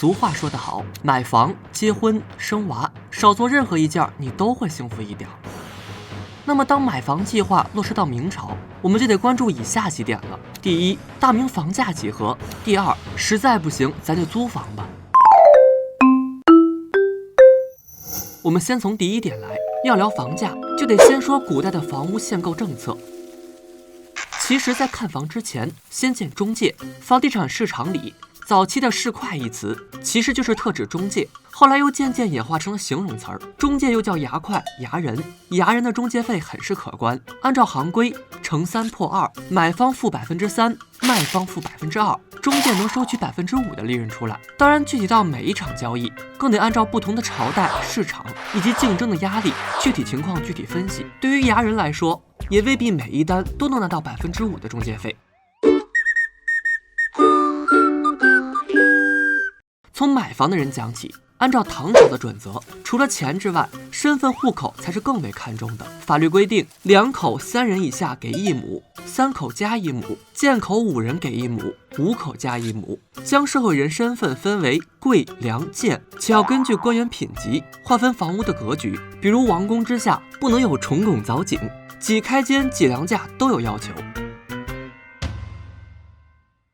俗话说得好，买房、结婚、生娃，少做任何一件，你都会幸福一点。那么，当买房计划落实到明朝，我们就得关注以下几点了：第一，大明房价几何；第二，实在不行，咱就租房吧。我们先从第一点来，要聊房价，就得先说古代的房屋限购政策。其实，在看房之前，先见中介。房地产市场里，早期的市侩一词其实就是特指中介，后来又渐渐演化成了形容词儿。中介又叫牙侩、牙人，牙人的中介费很是可观，按照行规乘3破2，买方付3%，卖方付2%，中介能收取5%的利润出来。当然，具体到每一场交易，更得按照不同的朝代、市场以及竞争的压力，具体情况具体分析。对于牙人来说，也未必每一单都能拿到5%的中介费。从买房的人讲起，按照唐朝的准则，除了钱之外，身份户口才是更为看重的。法律规定，2口3人以下给1亩，3口加1亩，建口5人给1亩，5口加1亩。将社会人身份分为贵、良、贱，且要根据官员品级划分房屋的格局。比如王宫之下不能有重拱藻井，几开间几梁架都有要求。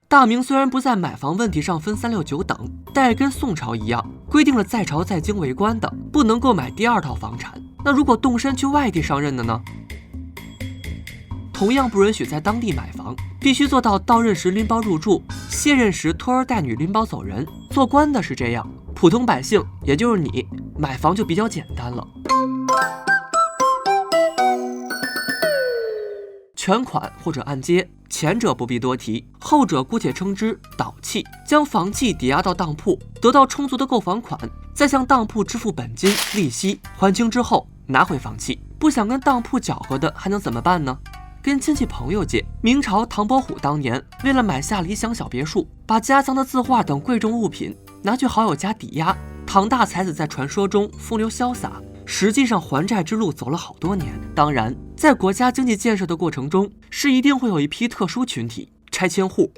大明虽然不在买房问题上分3、6、9等，但也跟宋朝一样，规定了在朝在京为官的不能购买第2套房产。那如果动身去外地上任的呢？同样不允许在当地买房，必须做到到任时拎包入住，卸任时拖儿带女拎包走人。做官的是这样，普通百姓也就是你，买房就比较简单了。全款或者按揭，前者不必多提，后者姑且称之倒契，将房契抵押到当铺，得到充足的购房款，再向当铺支付本金、利息，还清之后拿回房契。不想跟当铺搅和的还能怎么办呢？跟亲戚朋友借。明朝唐伯虎当年为了买下理想小别墅，把家藏的字画等贵重物品拿去好友家抵押。唐大才子在传说中风流潇洒，实际上还债之路走了好多年。当然，在国家经济建设的过程中，是一定会有一批特殊群体——拆迁户。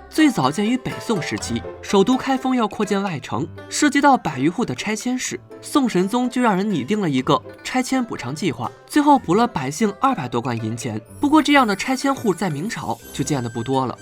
最早见于北宋时期，首都开封要扩建外城，涉及到100余户的拆迁事，宋神宗就让人拟定了一个拆迁补偿计划，最后补了百姓200多贯银钱。不过，这样的拆迁户在明朝就见得不多了。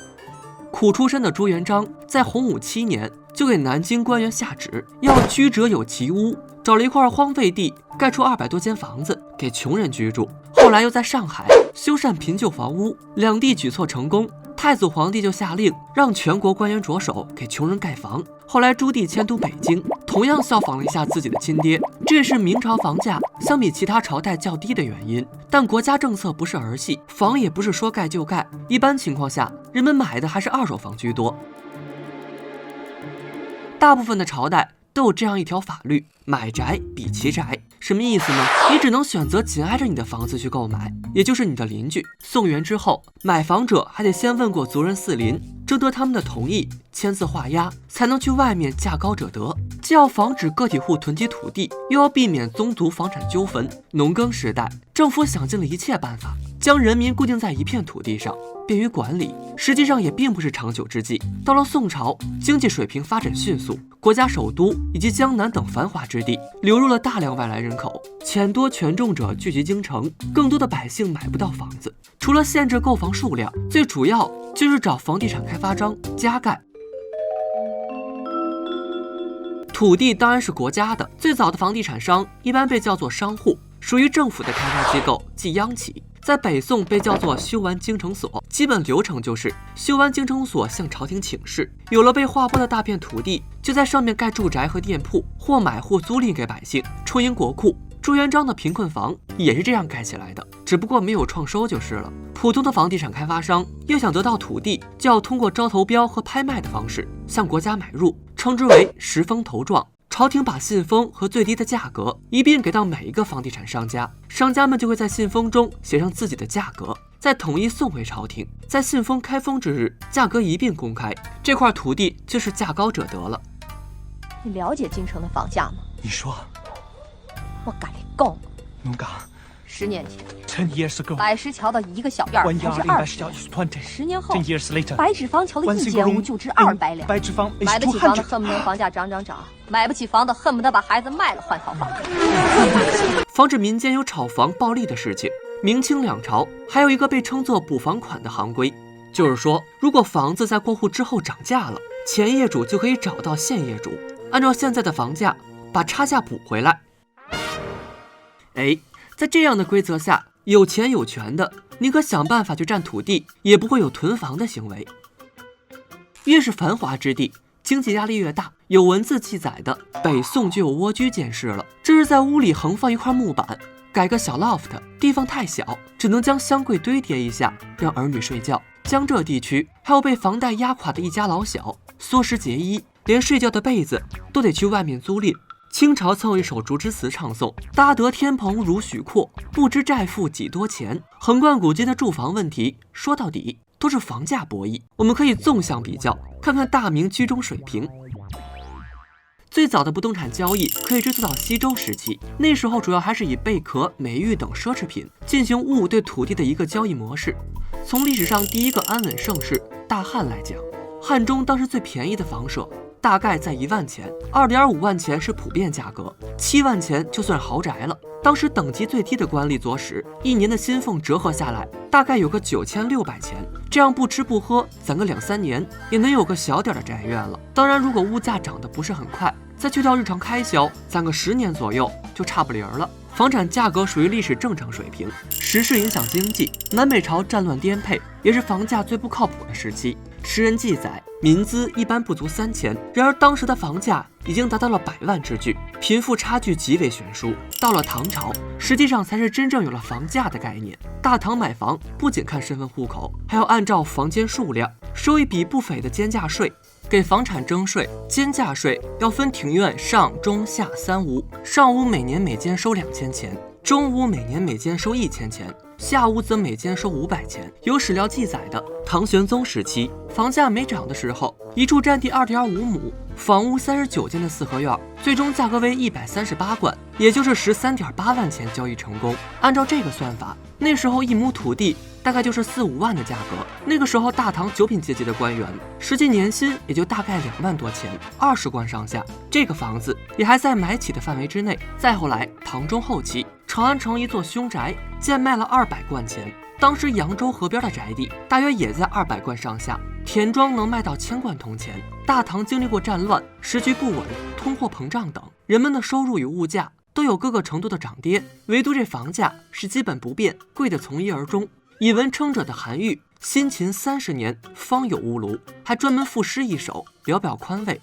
苦出身的朱元璋在洪武7年就给南京官员下旨，要居者有其屋，找了一块荒废地，盖出200多间房子给穷人居住。后来又在上海修缮贫旧房屋，两地举措成功，太祖皇帝就下令让全国官员着手给穷人盖房。后来朱棣迁都北京，同样效仿了一下自己的亲爹，这也是明朝房价相比其他朝代较低的原因。但国家政策不是儿戏，房也不是说盖就盖，一般情况下，人们买的还是2手房居多。大部分的朝代都有这样一条法律：买宅比其宅。什么意思呢？你只能选择紧挨着你的房子去购买，也就是你的邻居。宋元之后，买房者还得先问过族人四邻，征得他们的同意，签字画押，才能去外面价高者得。既要防止个体户囤积土地，又要避免宗族房产纠纷。农耕时代，政府想尽了一切办法，将人民固定在一片土地上，便于管理，实际上也并不是长久之计。到了宋朝，经济水平发展迅速，国家首都以及江南等繁华之地流入了大量外来人口，钱多权重者聚集京城，更多的百姓买不到房子。除了限制购房数量，最主要就是找房地产开发商加盖。土地当然是国家的，最早的房地产商一般被叫做商户，属于政府的开发机构，即央企。在北宋被叫做修完京城所，基本流程就是修完京城所向朝廷请示，有了被划拨的大片土地，就在上面盖住宅和店铺，或买或租赁给百姓，充盈国库。朱元璋的贫困房也是这样盖起来的，只不过没有创收就是了。普通的房地产开发商要想得到土地，就要通过招投标和拍卖的方式向国家买入，称之为实封投状。朝廷把信封和最低的价格一并给到每一个房地产商家，商家们就会在信封中写上自己的价格，再统一送回朝廷。在信封开封之日，价格一并公开，这块土地就是价高者得了。你了解京城的房价吗？你说，我跟你讲，侬讲， 10年前， 10 years ago, 白石桥的一个小院 one 才是 yard in 20 Bashar 两 is 20. ，10年后， 10 years later, 白纸坊桥的 one 一 single 间屋 room 就值 in 200两。白纸坊 is 买不起房的200. 恨不得房价涨，买不起房的恨不得把孩子卖了换套房。防止民间有炒房暴利的事情，明清两朝还有一个被称作补房款的行规，就是说，如果房子在过户之后涨价了，前业主就可以找到现业主，按照现在的房价把差价补回来。哎，在这样的规则下，有钱有权的宁可想办法去占土地，也不会有囤房的行为。越是繁华之地，经济压力越大，有文字记载的北宋就有蜗居见识了，这是在屋里横放一块木板，改个小 loft， 地方太小，只能将箱柜堆叠一下，让儿女睡觉。江浙地区还有被房贷压垮的一家老小，缩食节衣，连睡觉的被子都得去外面租赁。清朝曾有一首竹枝词唱颂：搭得天棚如许阔，不知债富几多钱。横贯古今的住房问题，说到底都是房价博弈。我们可以纵向比较，看看大明居中水平。最早的不动产交易可以追溯到西周时期，那时候主要还是以贝壳、美玉等奢侈品进行物对土地的一个交易模式。从历史上第一个安稳盛世大汉来讲，汉中当时最便宜的房舍大概在1万钱，2.5万钱是普遍价格，7万钱就算豪宅了。当时等级最低的官吏佐使，一年的薪俸折合下来，大概有个9600钱，这样不吃不喝，攒个2-3年，也能有个小点的宅院了。当然，如果物价涨得不是很快，再去掉日常开销，攒个10年左右，就差不离儿了。房产价格属于历史正常水平，时势影响经济。南北朝战乱颠沛，也是房价最不靠谱的时期。诗人记载，民资一般不足3000，然而当时的房价已经达到了100万之巨，贫富差距极为悬殊。到了唐朝，实际上才是真正有了房价的概念。大唐买房不仅看身份户口，还要按照房间数量收一笔不菲的间价税。给房产征税，间价税要分庭院上、中、下3屋，上屋每年每间收2000钱，中屋每年每间收1000钱，下屋则每间收500钱。有史料记载的唐玄宗时期，房价没涨的时候，一处占地2.5亩、房屋39间的四合院，最终价格为138贯，也就是13.8万钱交易成功。按照这个算法，那时候1亩土地大概就是4-5万的价格。那个时候大唐9品阶级的官员，实际年薪也就大概2万多钱，20贯上下。这个房子也还在买起的范围之内。再后来，唐中后期，长安城一座凶宅贱卖了200贯钱。当时扬州河边的宅地大约也在200贯上下，田庄能卖到1000贯铜钱。大唐经历过战乱、时局不稳、通货膨胀等，人们的收入与物价都有各个程度的涨跌，唯独这房价是基本不变，贵的从一而终。以文称者的韩愈，辛勤30年方有屋庐，还专门赋诗一首，聊表宽慰。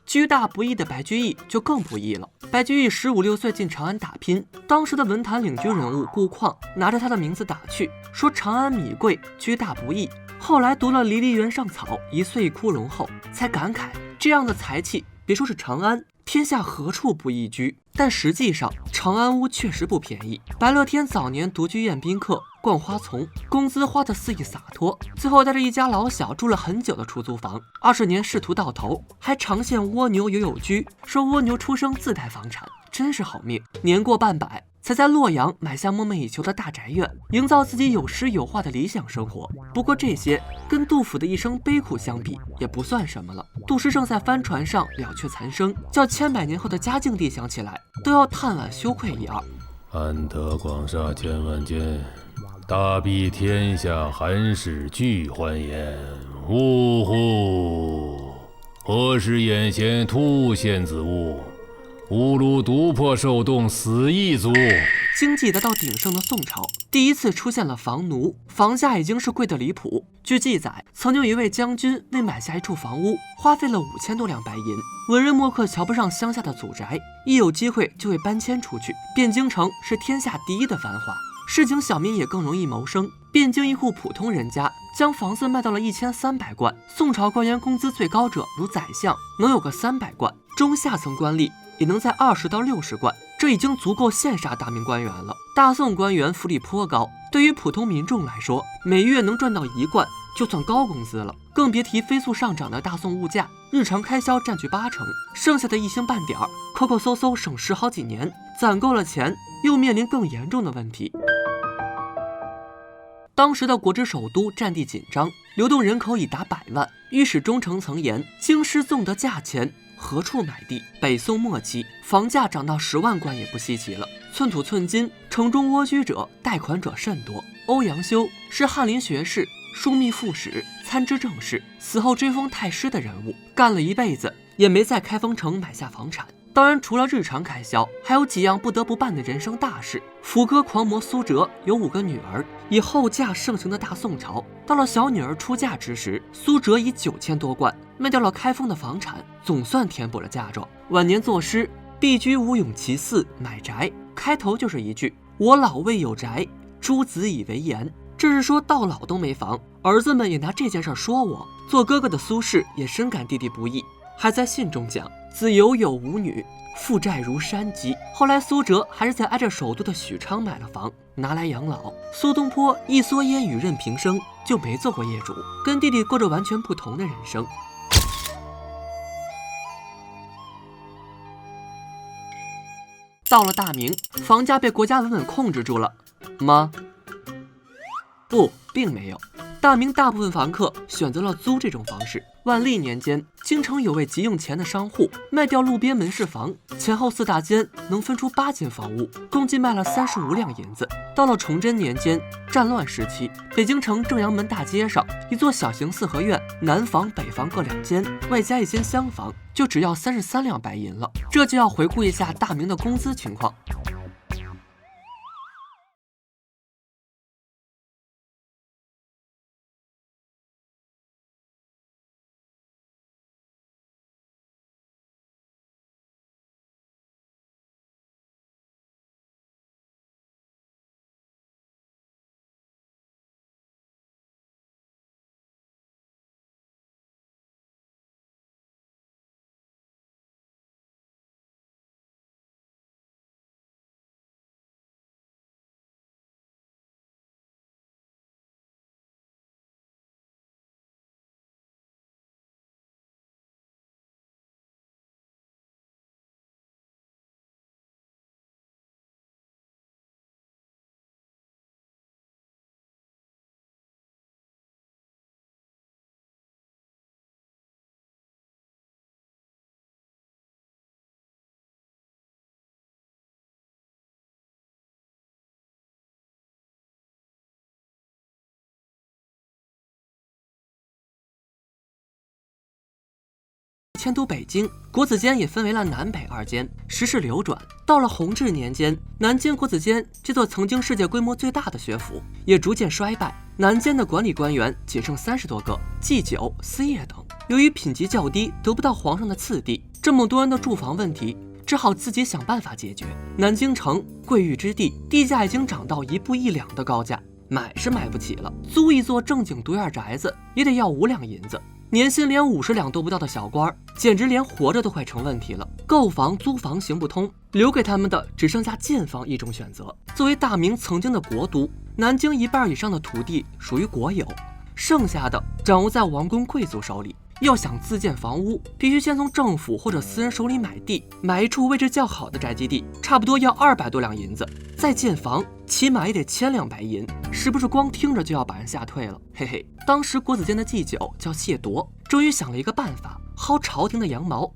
居大不易的白居易就更不易了。白居易15、16岁进长安打拼，当时的文坛领军人物顾况拿着他的名字打趣，说长安米贵，居大不易。后来读了《离离原上草，一岁枯荣》后，才感慨这样的才气，别说是长安，天下何处不易居？但实际上，长安屋确实不便宜。白乐天早年独居宴宾客，逛花丛，工资花得肆意洒脱，最后带着一家老小住了很久的出租房。20年仕途到头，还常羡蜗牛有居，说蜗牛出生自带房产，真是好命。年过半百，才在洛阳买下梦寐以求的大宅院，营造自己有诗有画的理想生活。不过这些跟杜甫的一生悲苦相比，也不算什么了。杜诗正在帆船上了却残生，叫千百年后的嘉靖帝想起来，都要叹惋羞愧一二。安得广厦千万间，大庇天下寒士俱欢颜。呜呼！何时眼前突现此物？吾庐独破受冻死一族。经济达到鼎盛的宋朝，第一次出现了房奴，房价已经是贵得离谱。据记载，曾经有一位将军为买下一处房屋，花费了5000多两白银。文人墨客瞧不上乡下的祖宅，一有机会就会搬迁出去。汴京城是天下第一的繁华，市井小民也更容易谋生。汴京一户普通人家将房子卖到了1300贯。宋朝官员工资最高者如宰相，能有个300贯，中下层官吏也能在20到60贯，这已经足够羡煞大明官员了。大宋官员福利颇高，对于普通民众来说，每月能赚到1贯就算高工资了，更别提飞速上涨的大宋物价，日常开销占据80%，剩下的一星半点儿，抠抠搜搜省10好几年，攒够了钱，又面临更严重的问题。当时的国之首都战地紧张，流动人口已达100万。御史中丞曾言：京师纵得价钱，何处买地？北宋末期，房价涨到10万贯也不稀奇了。寸土寸金，城中蜗居者、贷款者甚多。欧阳修是翰林学士、枢密副使、参知政事，死后追封太师的人物，干了一辈子也没在开封城买下房产。当然，除了日常开销，还有几样不得不办的人生大事。福歌狂魔苏辙有5个女儿，以后嫁盛行的大宋朝，到了小女儿出嫁之时，苏辙以9000多贯卖掉了开封的房产，总算填补了嫁妆。晚年作诗：避居吴永其寺买宅，开头就是一句我老未有宅，诸子以为言。这是说到老都没房，儿子们也拿这件事说我。做哥哥的苏轼也深感弟弟不易，还在信中讲：子有5女，负债如山积。后来苏辙还是在挨着首都的许昌买了房，拿来养老。苏东坡一蓑烟雨任平生，就没做过业主，跟弟弟过着完全不同的人生。到了大明，房价被国家稳稳控制住了吗？不，并没有。大明大部分房客选择了租这种方式。万历年间，京城有位急用钱的商户，卖掉路边门市房，前后4大间能分出8间房屋，共计卖了35两银子。到了崇祯年间，战乱时期，北京城正阳门大街上一座小型4合院，南房北房各2间，外加1间厢房，就只要33两白银了。这就要回顾一下大明的工资情况。迁都北京，国子监也分为了南北2间。时势流转，到了弘治年间，南京国子监这座曾经世界规模最大的学府也逐渐衰败。南监的管理官员仅剩30多个，祭酒、司业等。由于品级较低，得不到皇上的赐地，这么多人的住房问题只好自己想办法解决。南京城贵玉之地，地价已经涨到1步1两的高价，买是买不起了，租一座正经独院宅子也得要5两银子。年薪连50两都不到的小官，简直连活着都快成问题了。购房租房行不通，留给他们的只剩下建房一种选择。作为大明曾经的国都，南京1半以上的土地属于国有，剩下的掌握在王公贵族手里。要想自建房屋，必须先从政府或者私人手里买地，买一处位置较好的宅基地，差不多要200多两银子。再建房，起码也得1000两白银，是不是光听着就要把人吓退了？嘿嘿，当时国子监的祭酒叫谢铎，终于想了一个办法，薅朝廷的羊毛。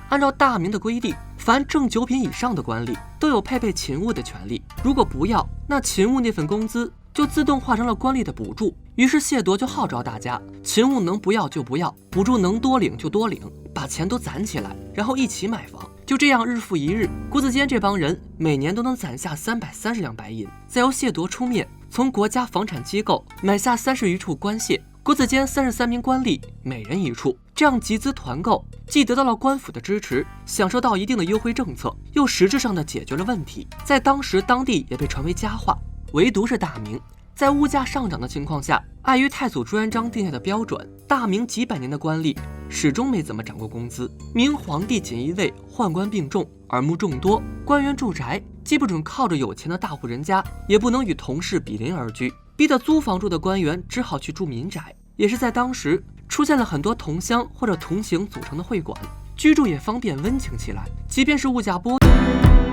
按照大明的规定，凡正9品以上的官吏都有配备勤务的权利，如果不要，那勤务那份工资就自动化成了官吏的补助。于是谢铎就号召大家，勤务能不要就不要，补助能多领就多领，把钱都攒起来，然后一起买房。就这样日复一日，国子监这帮人每年都能攒下330两白银，再由谢铎出面从国家房产机构买下30余处官械，国子监33名官吏每人1处，这样集资团购，既得到了官府的支持，享受到一定的优惠政策，又实质上的解决了问题，在当时当地也被传为佳话。唯独是大明，在物价上涨的情况下，碍于太祖朱元璋定下的标准，大明几百年的官吏始终没怎么涨过工资。明皇帝锦衣卫宦官并重，耳目众多，官员住宅既不准靠着有钱的大户人家，也不能与同事比邻而居，逼得租房住的官员只好去住民宅。也是在当时，出现了很多同乡或者同行组成的会馆，居住也方便温情起来。即便是物价波动。